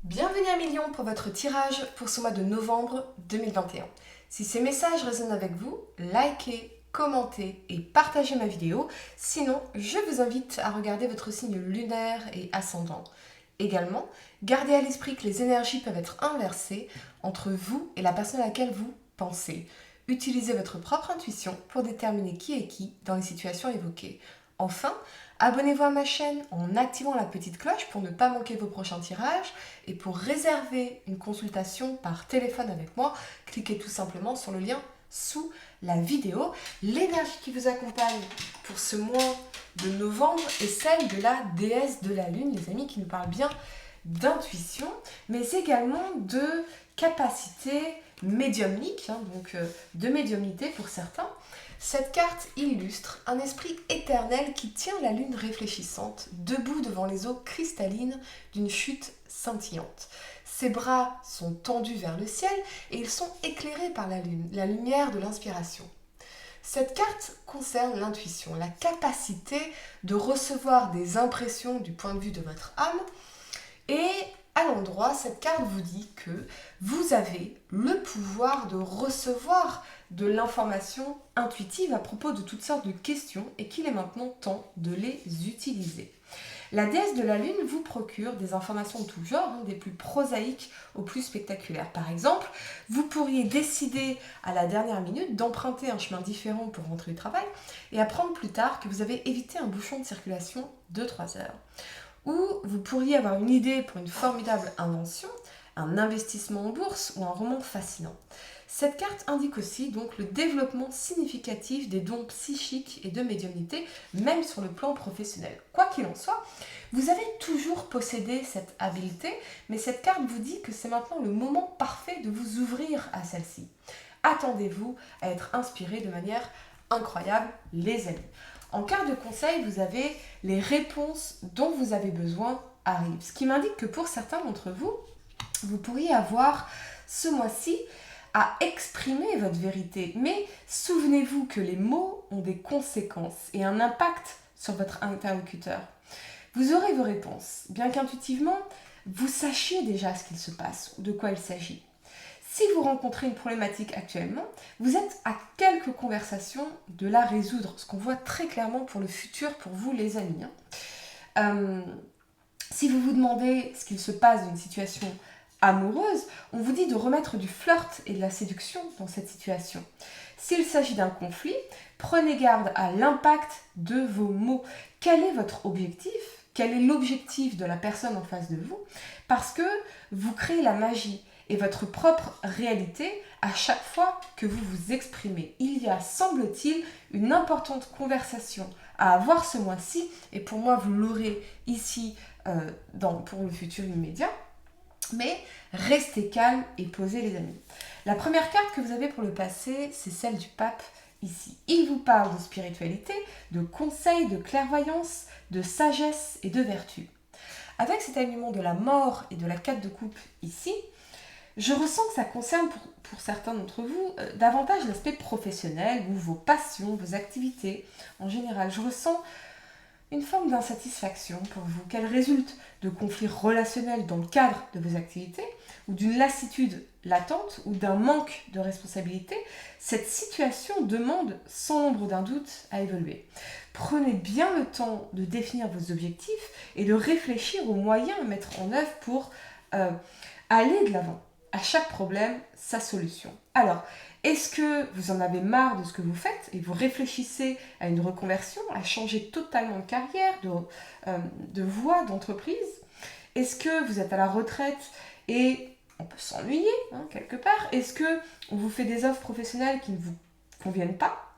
Bienvenue à Million pour votre tirage pour ce mois de novembre 2021. Si ces messages résonnent avec vous, likez, commentez et partagez ma vidéo. Sinon, je vous invite à regarder votre signe lunaire et ascendant. Également, gardez à l'esprit que les énergies peuvent être inversées entre vous et la personne à laquelle vous pensez. Utilisez votre propre intuition pour déterminer qui est qui dans les situations évoquées. Enfin, abonnez-vous à ma chaîne en activant la petite cloche pour ne pas manquer vos prochains tirages. Et pour réserver une consultation par téléphone avec moi, cliquez tout simplement sur le lien sous la vidéo. L'énergie qui vous accompagne pour ce mois de novembre est celle de la déesse de la lune, les amis, qui nous parle bien d'intuition, mais également de capacité médiumnique, donc de médiumnité pour certains. Cette carte illustre un esprit éternel qui tient la lune réfléchissante, debout devant les eaux cristallines d'une chute scintillante. Ses bras sont tendus vers le ciel et ils sont éclairés par la lune, la lumière de l'inspiration. Cette carte concerne l'intuition, la capacité de recevoir des impressions du point de vue de votre âme. Et à l'endroit, cette carte vous dit que vous avez le pouvoir de recevoir de l'information intuitive à propos de toutes sortes de questions et qu'il est maintenant temps de les utiliser. La déesse de la lune vous procure des informations de tout genre, des plus prosaïques aux plus spectaculaires. Par exemple, vous pourriez décider à la dernière minute d'emprunter un chemin différent pour rentrer au travail et apprendre plus tard que vous avez évité un bouchon de circulation de 3 heures. Ou vous pourriez avoir une idée pour une formidable invention, un investissement en bourse ou un roman fascinant. Cette carte indique aussi donc le développement significatif des dons psychiques et de médiumnité, même sur le plan professionnel. Quoi qu'il en soit, vous avez toujours possédé cette habileté, mais cette carte vous dit que c'est maintenant le moment parfait de vous ouvrir à celle-ci. Attendez-vous à être inspiré de manière incroyable, les amis. En carte de conseil, vous avez les réponses dont vous avez besoin arrivent. Ce qui m'indique que pour certains d'entre vous, vous pourriez avoir ce mois-ci à exprimer votre vérité. Mais souvenez-vous que les mots ont des conséquences et un impact sur votre interlocuteur. Vous aurez vos réponses, bien qu'intuitivement, vous sachiez déjà ce qu'il se passe ou de quoi il s'agit. Si vous rencontrez une problématique actuellement, vous êtes à quelques conversations de la résoudre, ce qu'on voit très clairement pour le futur, pour vous les amis. Si vous vous demandez ce qu'il se passe dans une situation amoureuse, on vous dit de remettre du flirt et de la séduction dans cette situation. S'il s'agit d'un conflit, prenez garde à l'impact de vos mots. Quel est votre objectif ? Quel est l'objectif de la personne en face de vous ? Parce que vous créez la magie et votre propre réalité à chaque fois que vous vous exprimez. Il y a, semble-t-il, une importante conversation à avoir ce mois-ci, et pour moi, vous l'aurez ici pour le futur immédiat. Mais restez calme et posez les amis. La première carte que vous avez pour le passé, c'est celle du pape ici. Il vous parle de spiritualité, de conseils, de clairvoyance, de sagesse et de vertu. Avec cet alignement de la mort et de la 4 de coupe ici, je ressens que ça concerne pour certains d'entre vous davantage l'aspect professionnel ou vos passions, vos activités. En général, je ressens une forme d'insatisfaction pour vous, qu'elle résulte de conflits relationnels dans le cadre de vos activités, ou d'une lassitude latente, ou d'un manque de responsabilité. Cette situation demande, sans l'ombre d'un doute, à évoluer. Prenez bien le temps de définir vos objectifs et de réfléchir aux moyens à mettre en œuvre pour aller de l'avant. À chaque problème, sa solution. Alors, est-ce que vous en avez marre de ce que vous faites et vous réfléchissez à une reconversion, à changer totalement de carrière, de voie, d'entreprise ? Est-ce que vous êtes à la retraite et on peut s'ennuyer quelque part ? Est-ce qu'on vous fait des offres professionnelles qui ne vous conviennent pas ?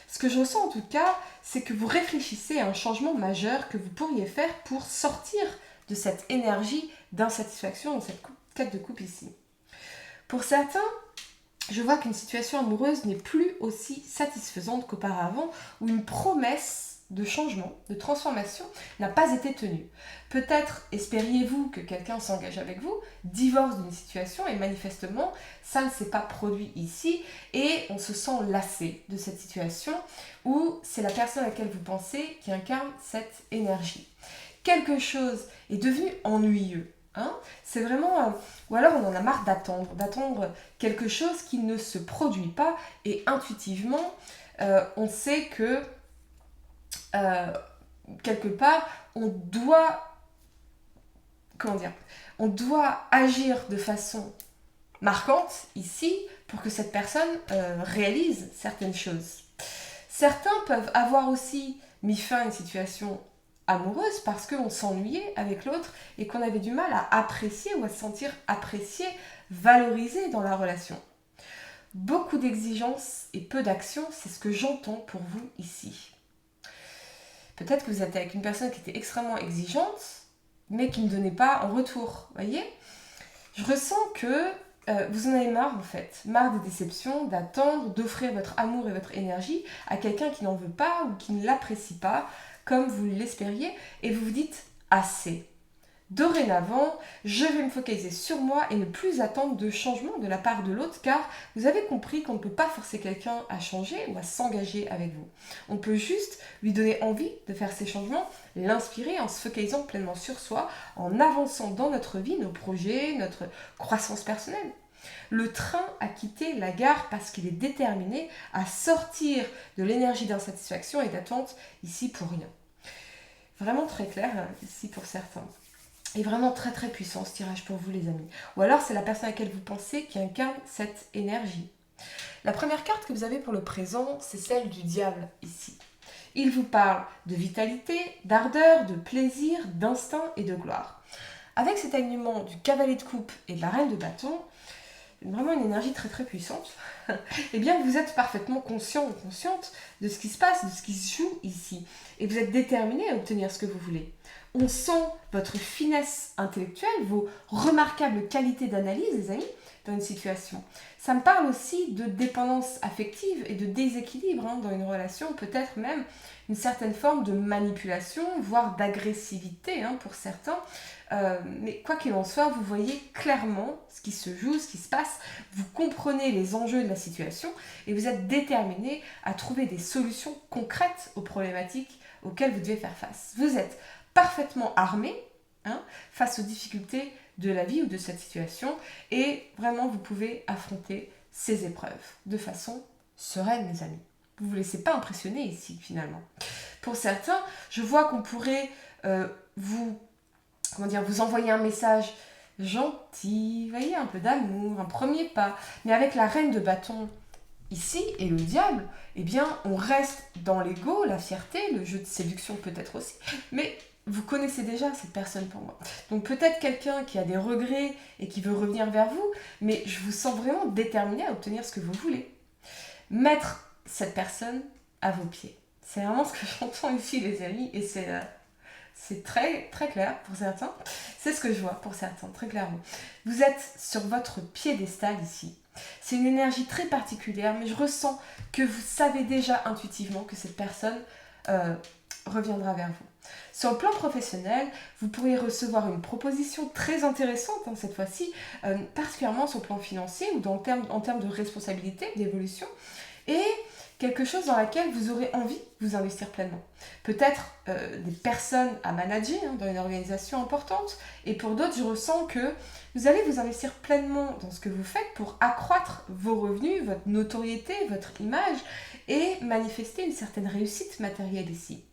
Ce que je ressens en tout cas, c'est que vous réfléchissez à un changement majeur que vous pourriez faire pour sortir de cette énergie d'insatisfaction dans cette quête de coupe ici. Pour certains, je vois qu'une situation amoureuse n'est plus aussi satisfaisante qu'auparavant, où une promesse de changement, de transformation n'a pas été tenue. Peut-être espériez-vous que quelqu'un s'engage avec vous, divorce d'une situation et manifestement, ça ne s'est pas produit ici et on se sent lassé de cette situation où c'est la personne à laquelle vous pensez qui incarne cette énergie. Quelque chose est devenu ennuyeux. Hein, c'est vraiment... ou alors on en a marre d'attendre quelque chose qui ne se produit pas. Et intuitivement, on sait que quelque part, on doit... Comment dire? On doit agir de façon marquante ici pour que cette personne réalise certaines choses. Certains peuvent avoir aussi mis fin à une situation amoureuse parce qu'on s'ennuyait avec l'autre et qu'on avait du mal à apprécier ou à se sentir apprécié, valorisé dans la relation. Beaucoup d'exigences et peu d'action, c'est ce que j'entends pour vous ici. Peut-être que vous êtes avec une personne qui était extrêmement exigeante, mais qui ne donnait pas en retour, voyez? Je ressens que vous en avez marre en fait, marre des déceptions, d'attendre, d'offrir votre amour et votre énergie à quelqu'un qui n'en veut pas ou qui ne l'apprécie pas comme vous l'espériez et vous vous dites assez. Dorénavant, je vais me focaliser sur moi et ne plus attendre de changement de la part de l'autre car vous avez compris qu'on ne peut pas forcer quelqu'un à changer ou à s'engager avec vous. On peut juste lui donner envie de faire ces changements, l'inspirer en se focalisant pleinement sur soi, en avançant dans notre vie, nos projets, notre croissance personnelle. Le train a quitté la gare parce qu'il est déterminé à sortir de l'énergie d'insatisfaction et d'attente ici pour rien. Vraiment très clair ici pour certains. Et vraiment très très puissant ce tirage pour vous les amis. Ou alors c'est la personne à laquelle vous pensez qui incarne cette énergie. La première carte que vous avez pour le présent, c'est celle du diable ici. Il vous parle de vitalité, d'ardeur, de plaisir, d'instinct et de gloire. Avec cet alignement du cavalier de coupe et de la reine de bâton, vraiment une énergie très très puissante, eh bien vous êtes parfaitement conscient ou consciente de ce qui se passe, de ce qui se joue ici. Et vous êtes déterminé à obtenir ce que vous voulez. On sent votre finesse intellectuelle, vos remarquables qualités d'analyse, les amis, dans une situation. Ça me parle aussi de dépendance affective et de déséquilibre dans une relation, peut-être même une certaine forme de manipulation, voire d'agressivité pour certains. Mais quoi qu'il en soit, vous voyez clairement ce qui se joue, ce qui se passe, vous comprenez les enjeux de la situation et vous êtes déterminé à trouver des solutions concrètes aux problématiques auxquelles vous devez faire face. Vous êtes parfaitement armé face aux difficultés de la vie ou de cette situation et vraiment vous pouvez affronter ces épreuves de façon sereine, mes amis. Vous ne vous laissez pas impressionner ici finalement. Pour certains, je vois qu'on pourrait vous envoyer un message gentil, vous voyez, un peu d'amour, un premier pas, mais avec la reine de bâton ici et le diable, eh bien on reste dans l'ego, la fierté, le jeu de séduction peut-être aussi, mais vous connaissez déjà cette personne pour moi. Donc peut-être quelqu'un qui a des regrets et qui veut revenir vers vous, mais je vous sens vraiment déterminé à obtenir ce que vous voulez. Mettre cette personne à vos pieds. C'est vraiment ce que j'entends ici les amis et c'est très, très clair pour certains. C'est ce que je vois pour certains, très clairement. Vous êtes sur votre piédestal ici. C'est une énergie très particulière, mais je ressens que vous savez déjà intuitivement que cette personne reviendra vers vous. Sur le plan professionnel, vous pourriez recevoir une proposition très intéressante cette fois-ci, particulièrement sur le plan financier ou en termes de responsabilité, d'évolution, et quelque chose dans laquelle vous aurez envie de vous investir pleinement. Peut-être des personnes à manager dans une organisation importante, et pour d'autres, je ressens que vous allez vous investir pleinement dans ce que vous faites pour accroître vos revenus, votre notoriété, votre image, et manifester une certaine réussite matérielle ici.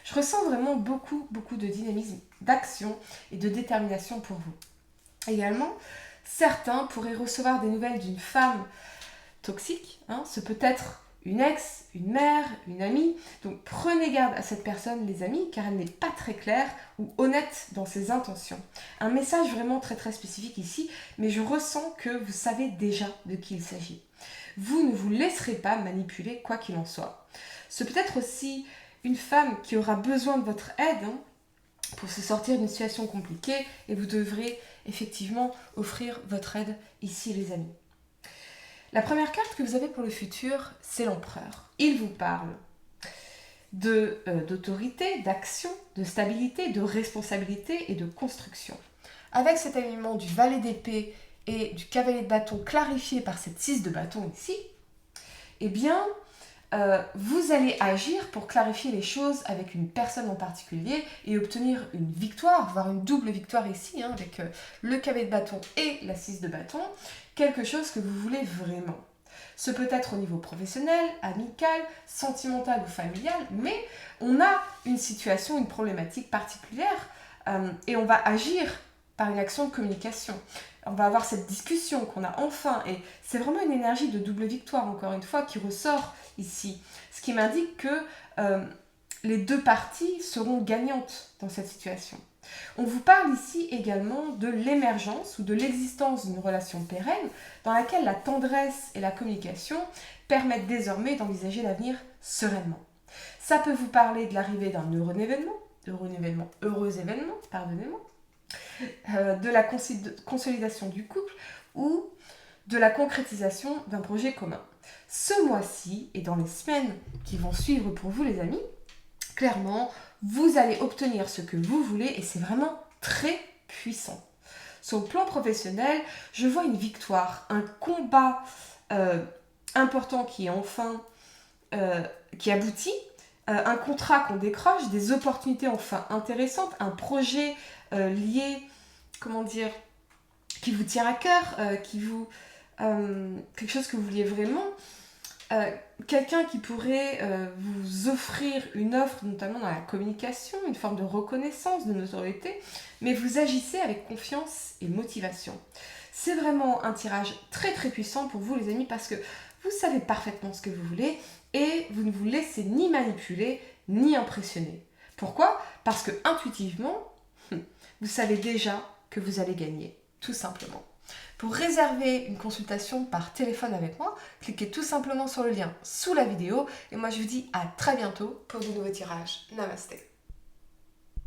Je ressens vraiment beaucoup, beaucoup de dynamisme, d'action et de détermination pour vous. Également, certains pourraient recevoir des nouvelles d'une femme toxique, ce peut être une ex, une mère, une amie. Donc prenez garde à cette personne, les amis, car elle n'est pas très claire ou honnête dans ses intentions. Un message vraiment très très spécifique ici, mais je ressens que vous savez déjà de qui il s'agit. Vous ne vous laisserez pas manipuler quoi qu'il en soit. C'est peut-être aussi une femme qui aura besoin de votre aide pour se sortir d'une situation compliquée et vous devrez effectivement offrir votre aide ici, les amis. La première carte que vous avez pour le futur, c'est l'empereur. Il vous parle d'autorité, d'action, de stabilité, de responsabilité et de construction. Avec cet alignement du valet d'épée et du cavalier de bâton clarifié par cette 6 de bâton ici, eh bien, vous allez agir pour clarifier les choses avec une personne en particulier et obtenir une victoire, voire une double victoire ici, hein, avec le cavet de bâton et la 6 de bâton, quelque chose que vous voulez vraiment. Ce peut être au niveau professionnel, amical, sentimental ou familial, mais on a une situation, une problématique particulière et on va agir par une action de communication. On va avoir cette discussion qu'on a enfin, et c'est vraiment une énergie de double victoire, encore une fois, qui ressort ici. Ce qui m'indique que les deux parties seront gagnantes dans cette situation. On vous parle ici également de l'émergence ou de l'existence d'une relation pérenne dans laquelle la tendresse et la communication permettent désormais d'envisager l'avenir sereinement. Ça peut vous parler de l'arrivée d'un heureux événement, pardonnez-moi, de la consolidation du couple ou de la concrétisation d'un projet commun. Ce mois-ci et dans les semaines qui vont suivre pour vous les amis, clairement, vous allez obtenir ce que vous voulez et c'est vraiment très puissant. Sur le plan professionnel, je vois une victoire, un combat important qui est enfin qui aboutit, un contrat qu'on décroche, des opportunités enfin intéressantes, un projet lié, qui vous tient à cœur, quelque chose que vous vouliez vraiment. Quelqu'un qui pourrait vous offrir une offre, notamment dans la communication, une forme de reconnaissance, de notoriété, mais vous agissez avec confiance et motivation. C'est vraiment un tirage très très puissant pour vous les amis parce que vous savez parfaitement ce que vous voulez et vous ne vous laissez ni manipuler ni impressionner. Pourquoi ? Parce que intuitivement, vous savez déjà que vous allez gagner, tout simplement. Pour réserver une consultation par téléphone avec moi, cliquez tout simplement sur le lien sous la vidéo et moi je vous dis à très bientôt pour de nouveaux tirages. Namasté.